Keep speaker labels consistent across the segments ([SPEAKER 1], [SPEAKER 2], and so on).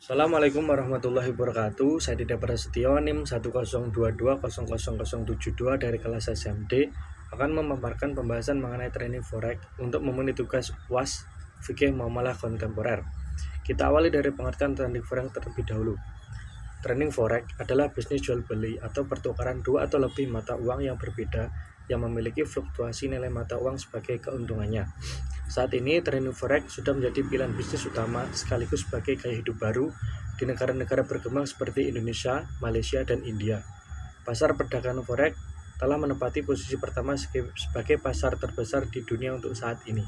[SPEAKER 1] Assalamualaikum warahmatullahi wabarakatuh. Saya Dida Prasetyo, NIM 102200072 dari kelas SMD akan memaparkan pembahasan mengenai training forex untuk memenuhi tugas UAS fikih muamalah kontemporer. Kita awali dari pengertian training forex terlebih dahulu. Training forex adalah bisnis jual beli atau pertukaran dua atau lebih mata uang yang berbeda yang memiliki fluktuasi nilai mata uang sebagai keuntungannya. Saat ini, trading forex sudah menjadi pilihan bisnis utama sekaligus sebagai gaya hidup baru di negara-negara berkembang seperti Indonesia, Malaysia, dan India. Pasar perdagangan forex telah menempati posisi pertama sebagai pasar terbesar di dunia untuk saat ini.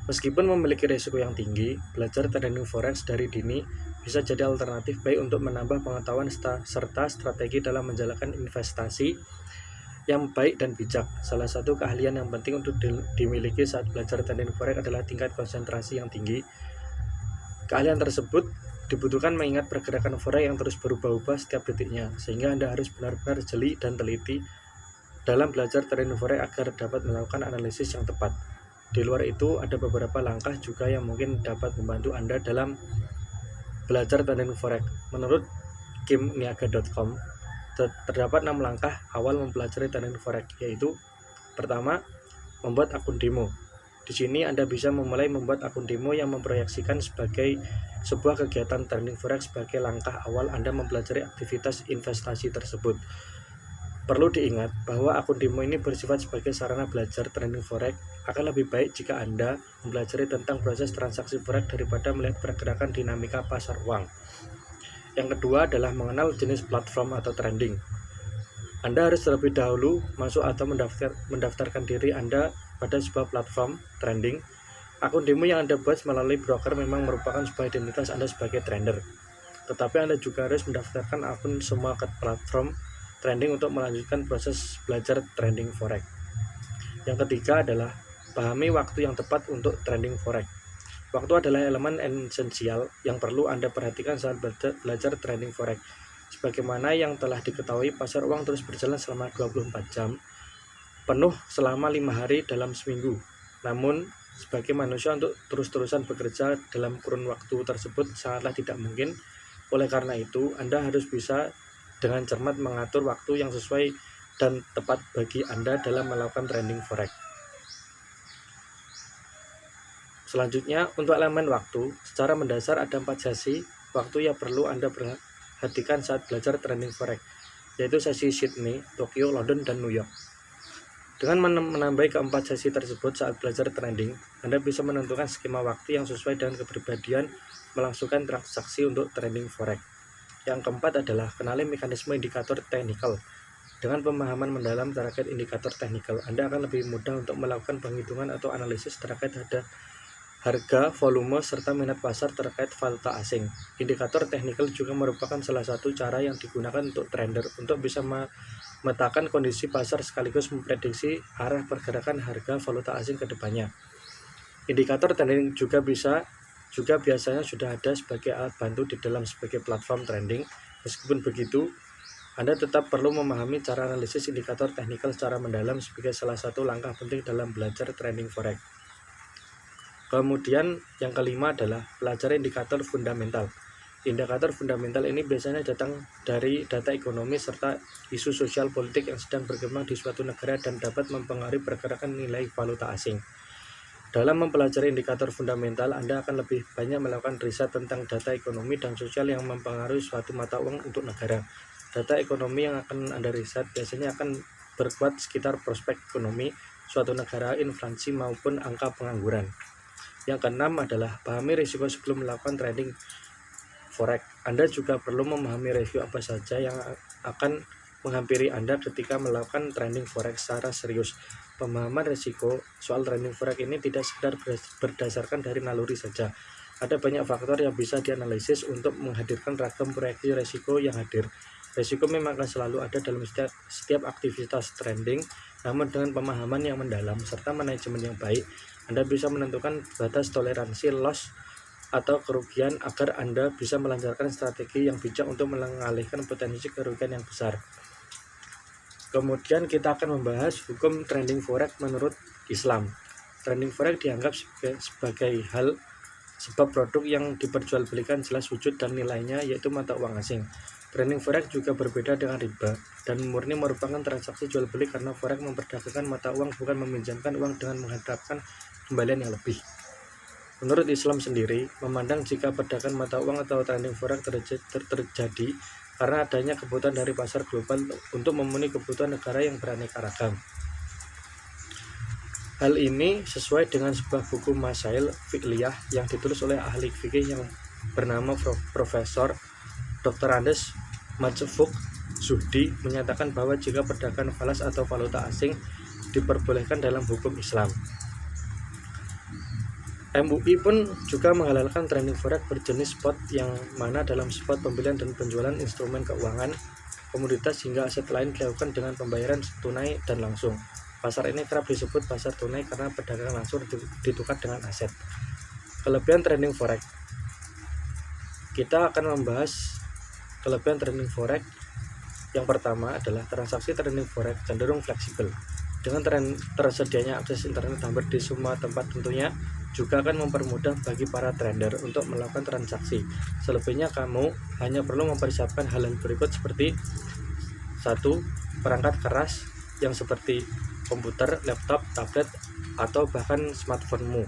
[SPEAKER 1] Meskipun memiliki risiko yang tinggi, belajar trading forex dari dini bisa jadi alternatif baik untuk menambah pengetahuan serta strategi dalam menjalankan investasi yang baik dan bijak. Salah satu keahlian yang penting untuk dimiliki saat belajar trading forex adalah tingkat konsentrasi yang tinggi. Keahlian tersebut dibutuhkan mengingat pergerakan forex yang terus berubah-ubah setiap detiknya, sehingga Anda harus benar-benar jeli dan teliti dalam belajar trading forex agar dapat melakukan analisis yang tepat. Di luar itu, ada beberapa langkah juga yang mungkin dapat membantu Anda dalam belajar trading forex. Menurut kimniaga.com, terdapat 6 langkah awal mempelajari trading forex, yaitu pertama, membuat akun demo. Di sini Anda bisa memulai membuat akun demo yang memproyeksikan sebagai sebuah kegiatan trading forex sebagai langkah awal Anda mempelajari aktivitas investasi tersebut. Perlu diingat bahwa akun demo ini bersifat sebagai sarana belajar trading forex. Akan lebih baik jika Anda mempelajari tentang proses transaksi forex daripada melihat pergerakan dinamika pasar uang. Yang kedua adalah mengenal jenis platform atau trading. Anda harus terlebih dahulu masuk atau mendaftarkan diri Anda pada sebuah platform trading. Akun demo yang Anda buat melalui broker memang merupakan sebuah identitas Anda sebagai trader. Tetapi Anda juga harus mendaftarkan akun semua platform trading untuk melanjutkan proses belajar trading forex. Yang ketiga adalah pahami waktu yang tepat untuk trading forex. Waktu adalah elemen esensial yang perlu Anda perhatikan saat belajar trading forex. Sebagaimana yang telah diketahui, pasar uang terus berjalan selama 24 jam, penuh selama 5 hari dalam seminggu. Namun, sebagai manusia untuk terus-terusan bekerja dalam kurun waktu tersebut sangatlah tidak mungkin. Oleh karena itu, Anda harus bisa dengan cermat mengatur waktu yang sesuai dan tepat bagi Anda dalam melakukan trading forex. Selanjutnya, untuk elemen waktu, secara mendasar ada 4 sesi waktu yang perlu Anda perhatikan saat belajar trading forex, yaitu sesi Sydney, Tokyo, London, dan New York. Dengan menambahi keempat sesi tersebut saat belajar trading, Anda bisa menentukan skema waktu yang sesuai dengan kepribadian melangsungkan transaksi untuk trading forex. Yang keempat adalah kenali mekanisme indikator teknikal. Dengan pemahaman mendalam terkait indikator teknikal, Anda akan lebih mudah untuk melakukan penghitungan atau analisis terkait harga, volume, serta minat pasar terkait valuta asing. Indikator teknikal juga merupakan salah satu cara yang digunakan untuk trader untuk bisa memetakan kondisi pasar sekaligus memprediksi arah pergerakan harga valuta asing ke depannya. Indikator trading juga biasanya sudah ada sebagai alat bantu di dalam sebagai platform trading. Meskipun begitu, Anda tetap perlu memahami cara analisis indikator teknikal secara mendalam sebagai salah satu langkah penting dalam belajar trading forex. Kemudian yang kelima adalah pelajari indikator fundamental. Indikator fundamental ini biasanya datang dari data ekonomi serta isu sosial politik yang sedang berkembang di suatu negara dan dapat mempengaruhi pergerakan nilai valuta asing. Dalam mempelajari indikator fundamental, Anda akan lebih banyak melakukan riset tentang data ekonomi dan sosial yang mempengaruhi suatu mata uang untuk negara. Data ekonomi yang akan Anda riset biasanya akan berkuat sekitar prospek ekonomi suatu negara, inflasi maupun angka pengangguran. Yang keenam adalah pahami risiko sebelum melakukan trading forex. Anda juga perlu memahami risiko apa saja yang akan menghampiri Anda ketika melakukan trading forex secara serius. Pemahaman risiko soal trading forex ini tidak sekedar berdasarkan dari naluri saja. Ada banyak faktor yang bisa dianalisis untuk menghadirkan ragam proyeksi risiko yang hadir. Risiko memang akan selalu ada dalam setiap aktivitas trading, namun dengan pemahaman yang mendalam serta manajemen yang baik, Anda bisa menentukan batas toleransi loss atau kerugian agar Anda bisa melancarkan strategi yang bijak untuk mengalihkan potensi kerugian yang besar. Kemudian kita akan membahas hukum trading forex menurut Islam. Trading forex dianggap sebagai hal sebab produk yang diperjualbelikan jelas wujud dan nilainya, yaitu mata uang asing. Trading forex juga berbeda dengan riba dan murni merupakan transaksi jual beli karena forex memperdagangkan mata uang, bukan meminjamkan uang dengan mengharapkan kembalian yang lebih. Menurut Islam sendiri, memandang jika perdagangan mata uang atau trading forex terjadi karena adanya kebutuhan dari pasar global untuk memenuhi kebutuhan negara yang beraneka ragam. Hal ini sesuai dengan sebuah buku Masail Fiqhiyah yang ditulis oleh ahli fikih yang bernama Profesor Dr. Andes Majfuk Zuhdi, menyatakan bahwa jika perdagangan falas atau valuta asing diperbolehkan dalam hukum Islam. MUI pun juga menghalalkan trading forex berjenis spot, yang mana dalam spot pembelian dan penjualan instrumen keuangan, komoditas hingga aset lain dilakukan dengan pembayaran tunai dan langsung. Pasar ini kerap disebut pasar tunai karena perdagangan langsung ditukar dengan aset. Kelebihan trading forex. Kita akan membahas kelebihan trading forex. Yang pertama adalah transaksi trading forex cenderung fleksibel. Dengan tersedianya akses internet hampir di semua tempat, tentunya juga akan mempermudah bagi para trader untuk melakukan transaksi. Selebihnya kamu hanya perlu mempersiapkan hal-hal berikut seperti 1. Perangkat keras yang seperti komputer, laptop, tablet, atau bahkan smartphone-mu.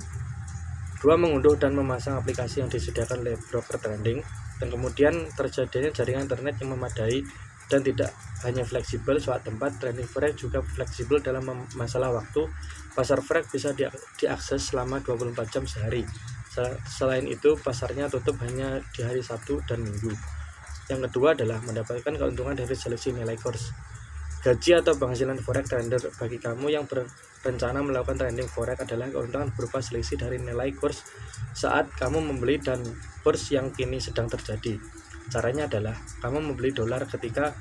[SPEAKER 1] 2. Mengunduh dan memasang aplikasi yang disediakan oleh broker trading. Dan kemudian terjadinya jaringan internet yang memadai dan tidak hanya fleksibel soal tempat, trading forex juga fleksibel dalam masalah waktu. Pasar forex bisa diakses selama 24 jam sehari. Selain itu, pasarnya tutup hanya di hari Sabtu dan Minggu. Yang kedua adalah mendapatkan keuntungan dari selisih nilai kurs. Gaji atau penghasilan forex trader bagi kamu yang berencana melakukan trading forex adalah keuntungan berupa selisih dari nilai kurs saat kamu membeli dan kurs yang kini sedang terjadi. Caranya adalah kamu membeli dolar ketika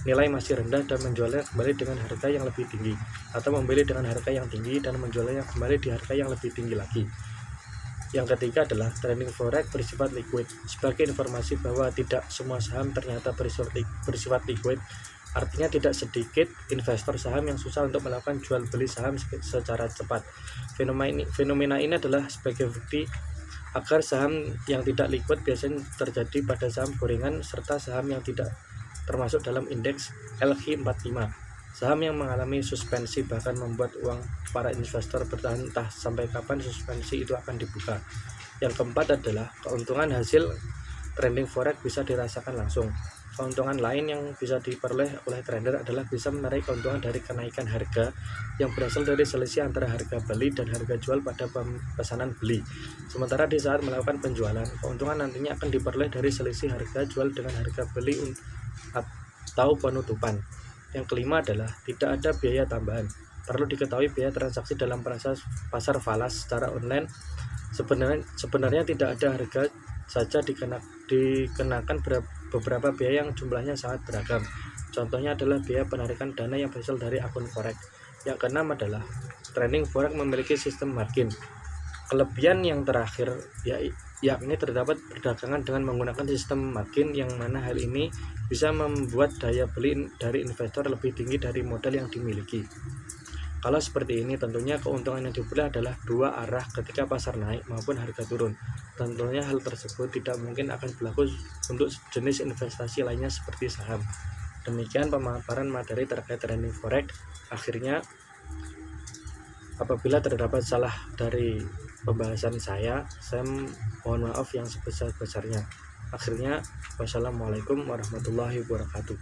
[SPEAKER 1] nilai masih rendah dan menjualnya kembali dengan harga yang lebih tinggi, atau membeli dengan harga yang tinggi dan menjualnya kembali di harga yang lebih tinggi lagi. Yang ketiga adalah trading forex bersifat liquid. Sebagai informasi bahwa tidak semua saham ternyata bersifat liquid, artinya tidak sedikit investor saham yang susah untuk melakukan jual beli saham secara cepat. Fenomena ini adalah sebagai bukti agar saham yang tidak liquid biasanya terjadi pada saham gorengan serta saham yang tidak termasuk dalam indeks LQ45. Saham yang mengalami suspensi bahkan membuat uang para investor bertahan entah sampai kapan suspensi itu akan dibuka. Yang keempat adalah keuntungan hasil trading forex bisa dirasakan langsung. Keuntungan lain yang bisa diperoleh oleh trader adalah bisa menarik keuntungan dari kenaikan harga yang berasal dari selisih antara harga beli dan harga jual pada pesanan beli. Sementara di saat melakukan penjualan, keuntungan nantinya akan diperoleh dari selisih harga jual dengan harga beli atau penutupan. Yang kelima adalah tidak ada biaya tambahan. Perlu diketahui biaya transaksi dalam pasar falas secara online sebenarnya tidak ada, harga saja dikenakan beberapa biaya yang jumlahnya sangat beragam. Contohnya adalah biaya penarikan dana yang berasal dari akun forex. Yang keenam adalah trading forex memiliki sistem margin. Kelebihan yang terakhir yakni terdapat perdagangan dengan menggunakan sistem margin, yang mana hal ini bisa membuat daya beli dari investor lebih tinggi dari modal yang dimiliki. Kalau seperti ini, tentunya keuntungan yang diperoleh adalah dua arah ketika pasar naik maupun harga turun. Tentunya hal tersebut tidak mungkin akan berlaku untuk jenis investasi lainnya seperti saham. Demikian pemaparan materi terkait trading forex. Akhirnya, apabila terdapat salah dari pembahasan saya mohon maaf yang sebesar-besarnya. Akhirnya, wassalamualaikum warahmatullahi wabarakatuh.